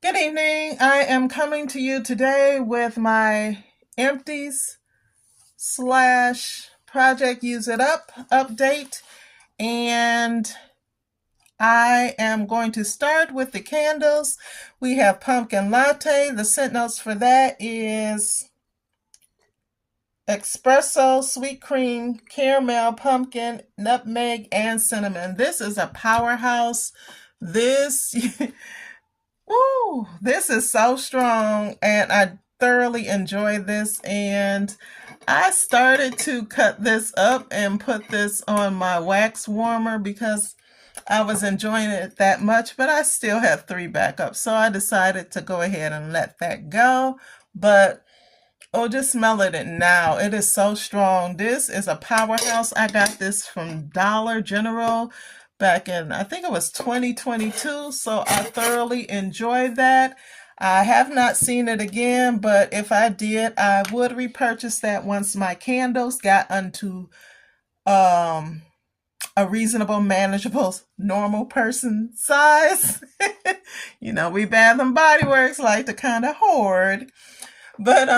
Good evening. I am coming to you today with my empties slash project use it up update. And I am going to start with the candles. We have pumpkin latte. The scent notes for that is espresso, sweet cream, caramel, pumpkin, nutmeg, and cinnamon. This is a powerhouse. This Woo, this is so strong and I thoroughly enjoy this, and I started to cut this up and put this on my wax warmer because I was enjoying it that much, but I still have 3 backups. So I decided to go ahead and let that go. But oh, just smell it now. It is so strong. This is a powerhouse. I got this from Dollar General back in, I think it was 2022. So I thoroughly enjoyed that. I have not seen it again, but if I did, I would repurchase that once my candles got onto um, a reasonable, manageable, normal person size. You know, we Bath and Body Works like to kind of hoard. But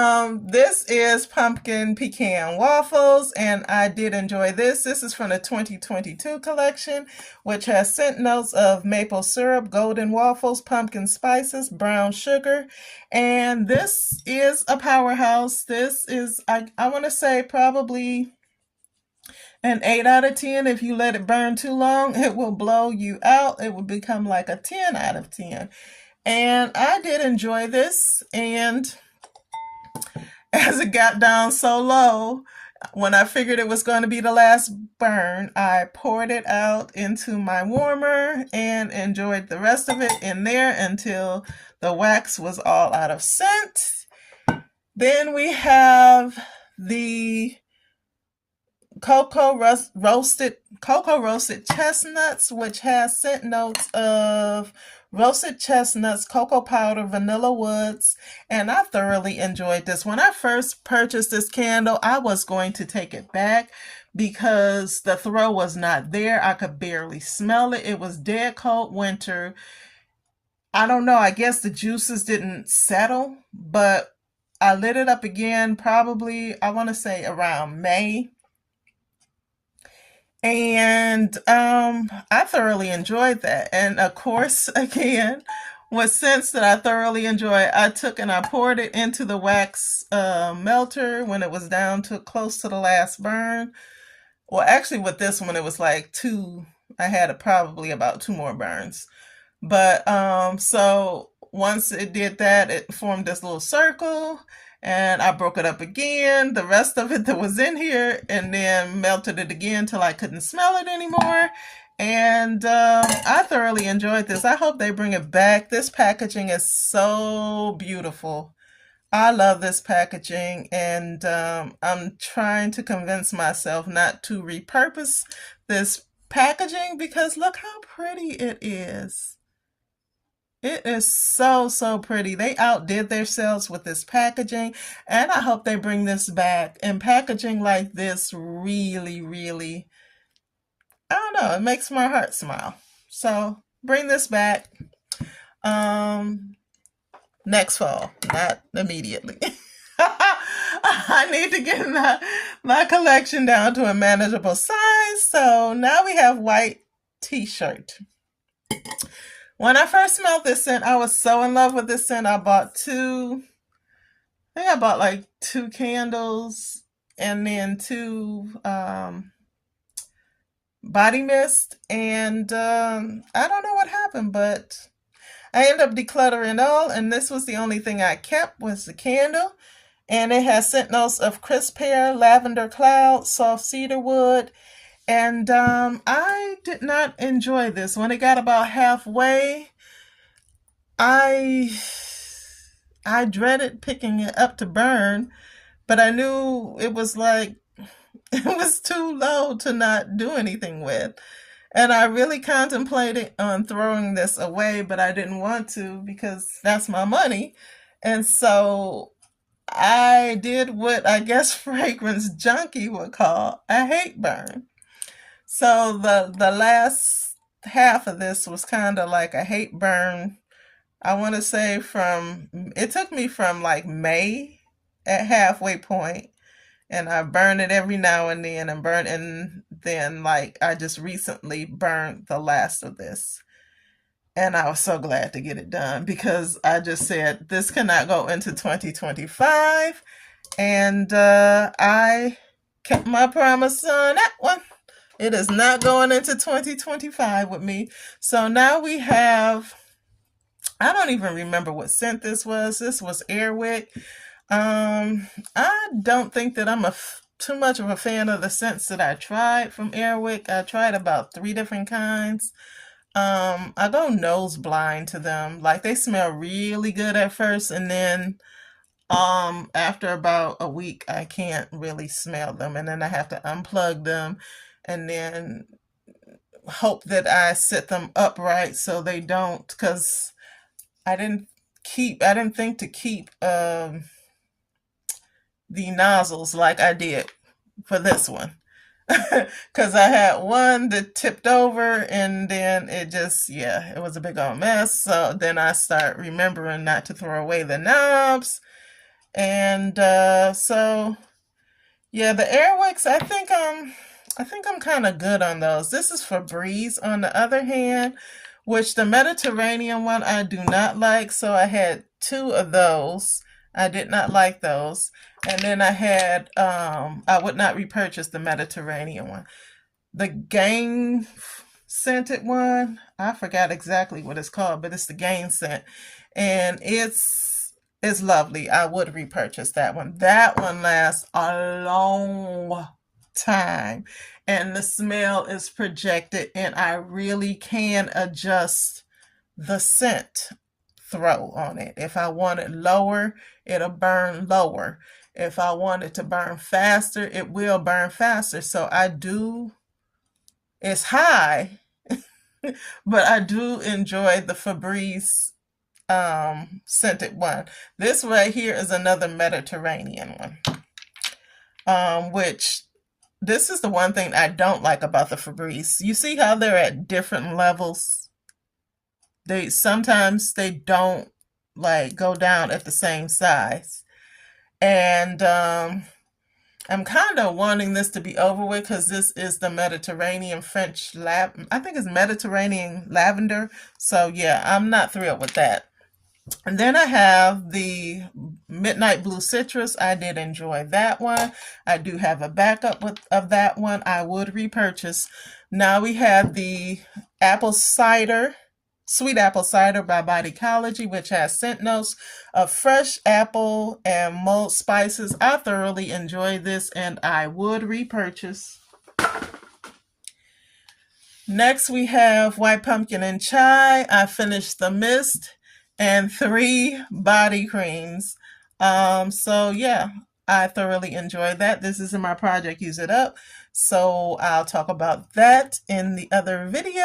this is pumpkin pecan waffles, and I did enjoy this. This is from the 2022 collection, which has scent notes of maple syrup, golden waffles, pumpkin spices, brown sugar, and this is a powerhouse. This is, I want to say, probably an 8 out of 10. If you let it burn too long, it will blow you out. It will become like a 10 out of 10. And I did enjoy this, and as it got down so low, when I figured it was going to be the last burn, I poured it out into my warmer and enjoyed the rest of it in there until the wax was all out of scent. Then we have the roasted chestnuts, which has scent notes of roasted chestnuts, cocoa powder, vanilla woods, and I thoroughly enjoyed this. When I first purchased this candle, I was going to take it back because the throw was not there. I could barely smell it. It was dead cold winter. I don't know, I guess the juices didn't settle, but I lit it up again probably, I want to say around May. And I thoroughly enjoyed that. And of course, again, with scents that I thoroughly enjoy, I took and I poured it into the wax melter when it was down to close to the last burn. Well, actually, with this one, it was like 2. I had probably about 2 more burns. But so once it did that, it formed this little circle, and I broke it up again, the rest of it that was in here, and then melted it again till I couldn't smell it anymore. And I thoroughly enjoyed this. I hope they bring it back. This packaging is so beautiful. I love this packaging, and I'm trying to convince myself not to repurpose this packaging because look how pretty it is. It is so, so pretty. They outdid themselves with this packaging, and I hope they bring this back. And packaging like this really, really, I don't know, it makes my heart smile. So bring this back next fall, not immediately. I need to get my collection down to a manageable size. So now we have white t-shirt. When I first smelled this scent, I was so in love with this scent. I bought 2, I think I bought like 2 candles and then 2 body mist. And I don't know what happened, but I ended up decluttering it all. And this was the only thing I kept was the candle. And it has scent notes of crisp pear, lavender cloud, soft cedar wood, and I did not enjoy this. When it got about halfway, I I dreaded picking it up to burn, but I knew it was like it was too low to not do anything with. And I really contemplated on throwing this away, but I didn't want to because that's my money. And so I did what I guess fragrance junkie would call a hate burn. So the last half of this was kind of like a hate burn I want to say it took me from like May at halfway point, and I burn it every now and then and then like I just recently burned the last of this. And I was so glad to get it done because I just said this cannot go into 2025. And I kept my promise on that one. It is not going into 2025 with me. So now we have, I don't even remember what scent this was. This was Airwick. I don't think that I'm too much of a fan of the scents that I tried from Airwick. I tried about 3 different kinds. I go nose blind to them. Like they smell really good at first, and then after about a week I can't really smell them, and then I have to unplug them and then hope that I set them upright so they don't, because I didn't think to keep the nozzles like I did for this one. Because I had one that tipped over, and then it was a big old mess. So then I start remembering not to throw away the knobs. And so yeah, the Airwicks, I think I'm kind of good on those. This is Febreze on the other hand, which the Mediterranean one I do not like. So I had 2 of those. I did not like those. And then I had, I would not repurchase the Mediterranean one. The Gain scented one, I forgot exactly what it's called, but it's the Gain scent. And it's lovely. I would repurchase that one. That one lasts a long time. And the smell is projected, and I really can adjust the scent throw on it. If I want it lower, it'll burn lower. If I want it to burn faster, it will burn faster. So it's high, but I do enjoy the Febreze scented one. This right here is another Mediterranean one, which this is the one thing I don't like about the Febreze. You see how they're at different levels? Sometimes they don't like go down at the same size. And I'm kind of wanting this to be over with because this is the Mediterranean French I think it's Mediterranean lavender. So yeah, I'm not thrilled with that. And then I have the Midnight Blue Citrus. I did enjoy that one. I do have a backup of that one. I would repurchase. Now we have the Sweet Apple Cider by Bodycology, which has scent notes of fresh apple and mulled spices. I thoroughly enjoy this, and I would repurchase. Next, we have White Pumpkin and Chai. I finished the mist and 3 body creams. So yeah, I thoroughly enjoyed that. This is in my project Use It Up, so I'll talk about that in the other video.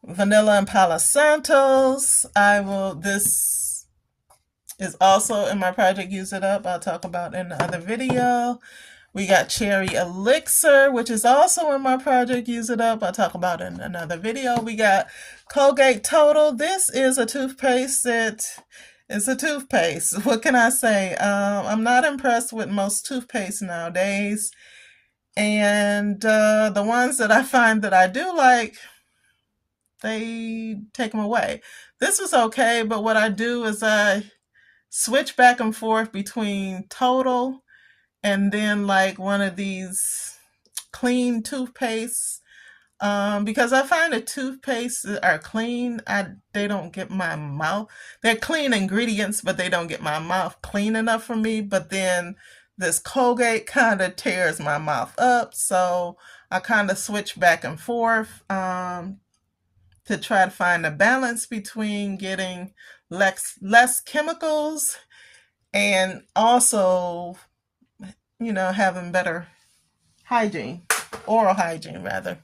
Vanilla and Palo Santos. This is also in my project Use It Up. I'll talk about in the other video. We got Cherry Elixir, which is also in my project Use It Up. I'll talk about in another video. We got Colgate Total. This is a toothpaste it's a toothpaste. What can I say? I'm not impressed with most toothpaste nowadays. And the ones that I find that I do like, they take them away. This was okay, but what I do is I switch back and forth between Total and then like one of these clean toothpastes, because I find the toothpastes are clean. They don't get my mouth. They're clean ingredients, but they don't get my mouth clean enough for me. But then this Colgate kind of tears my mouth up, so I kind of switch back and forth to try to find a balance between getting less chemicals and also, having better hygiene, oral hygiene rather.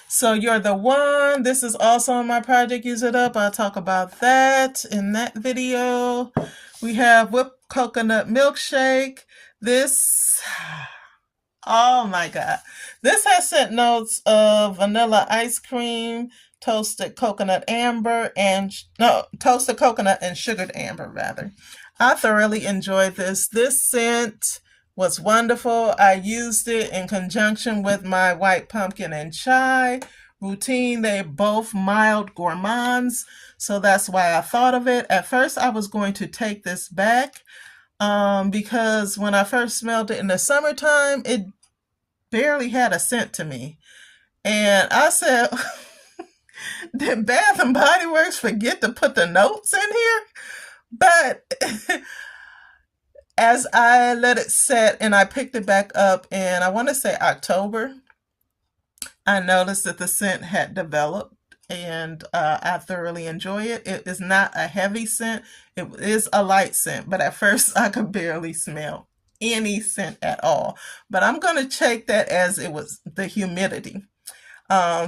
So You're the One. This is also in my project Use It Up. I'll talk about that in that video. We have Whipped Coconut Milkshake. This Oh my God. This has scent notes of vanilla ice cream, toasted coconut amber, and no, toasted coconut and sugared amber, rather. I thoroughly enjoyed this. This scent was wonderful. I used it in conjunction with my white pumpkin and chai routine. They're both mild gourmands, so that's why I thought of it. At first, I was going to take this back because when I first smelled it in the summertime, it barely had a scent to me. And I said, did Bath and Body Works forget to put the notes in here? But as I let it set and I picked it back up in, I want to say October, I noticed that the scent had developed and I thoroughly enjoy it. It is not a heavy scent. It is a light scent, but at first I could barely smell any scent at all. But I'm going to take that as it was the humidity.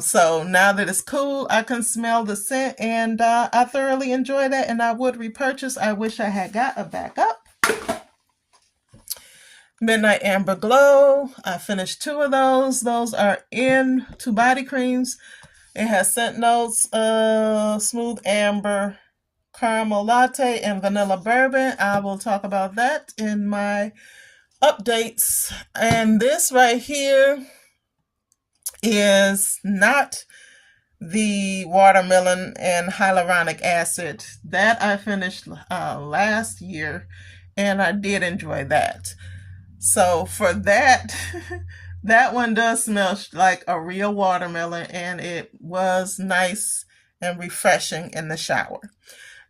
So now that it's cool, I can smell the scent and I thoroughly enjoy that and I would repurchase. I wish I had got a backup. Midnight Amber Glow. I finished 2 of those. Those are in 2 body creams. It has scent notes, smooth amber, caramel latte, and vanilla bourbon. I will talk about that in my updates. And this right here is not the watermelon and hyaluronic acid. That I finished last year, and I did enjoy that. So for that, that one does smell like a real watermelon, and it was nice and refreshing in the shower.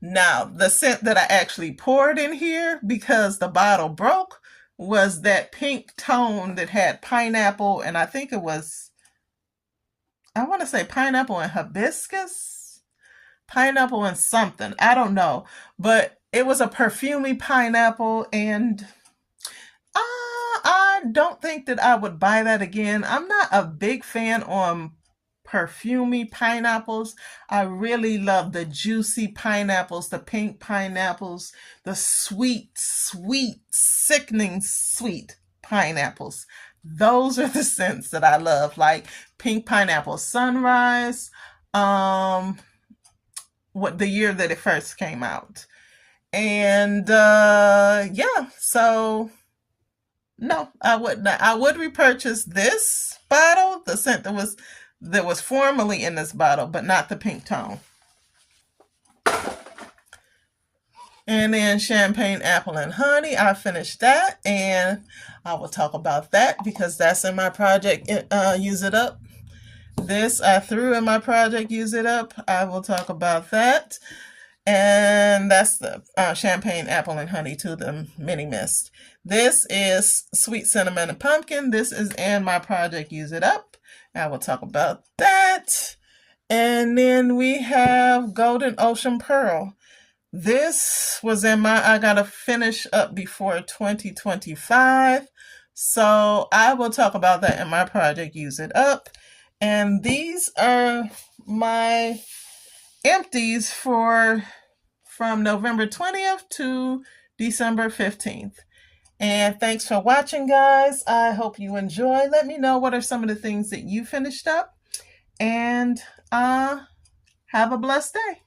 Now, the scent that I actually poured in here, because the bottle broke, was that pink tone that had pineapple, and I think it was, I want to say pineapple and hibiscus? Pineapple and something. I don't know. But it was a perfumey pineapple, and I don't think that I would buy that again. I'm not a big fan on perfumey pineapples. I really love the juicy pineapples, the pink pineapples, the sweet, sweet, sickening sweet pineapples. Those are the scents that I love, like pink pineapple sunrise, what the year that it first came out. And yeah, so no, I would not. I would repurchase this bottle, the scent that was formerly in this bottle, but not the pink tone. And then champagne apple and honey, I finished that, and I will talk about that because that's in my project. Use it up. This I threw in my project. Use it up. I will talk about that. And that's the champagne apple and honey to the mini mist. This is sweet cinnamon and pumpkin. This is in my project Use It Up. I will talk about that. And then we have Golden Ocean Pearl. This was in my, I gotta finish up before 2025. So I will talk about that in my project Use It Up. And these are my empties from November 20th to December 15th. And thanks for watching, guys. I hope you enjoy. Let me know what are some of the things that you finished up. And have a blessed day.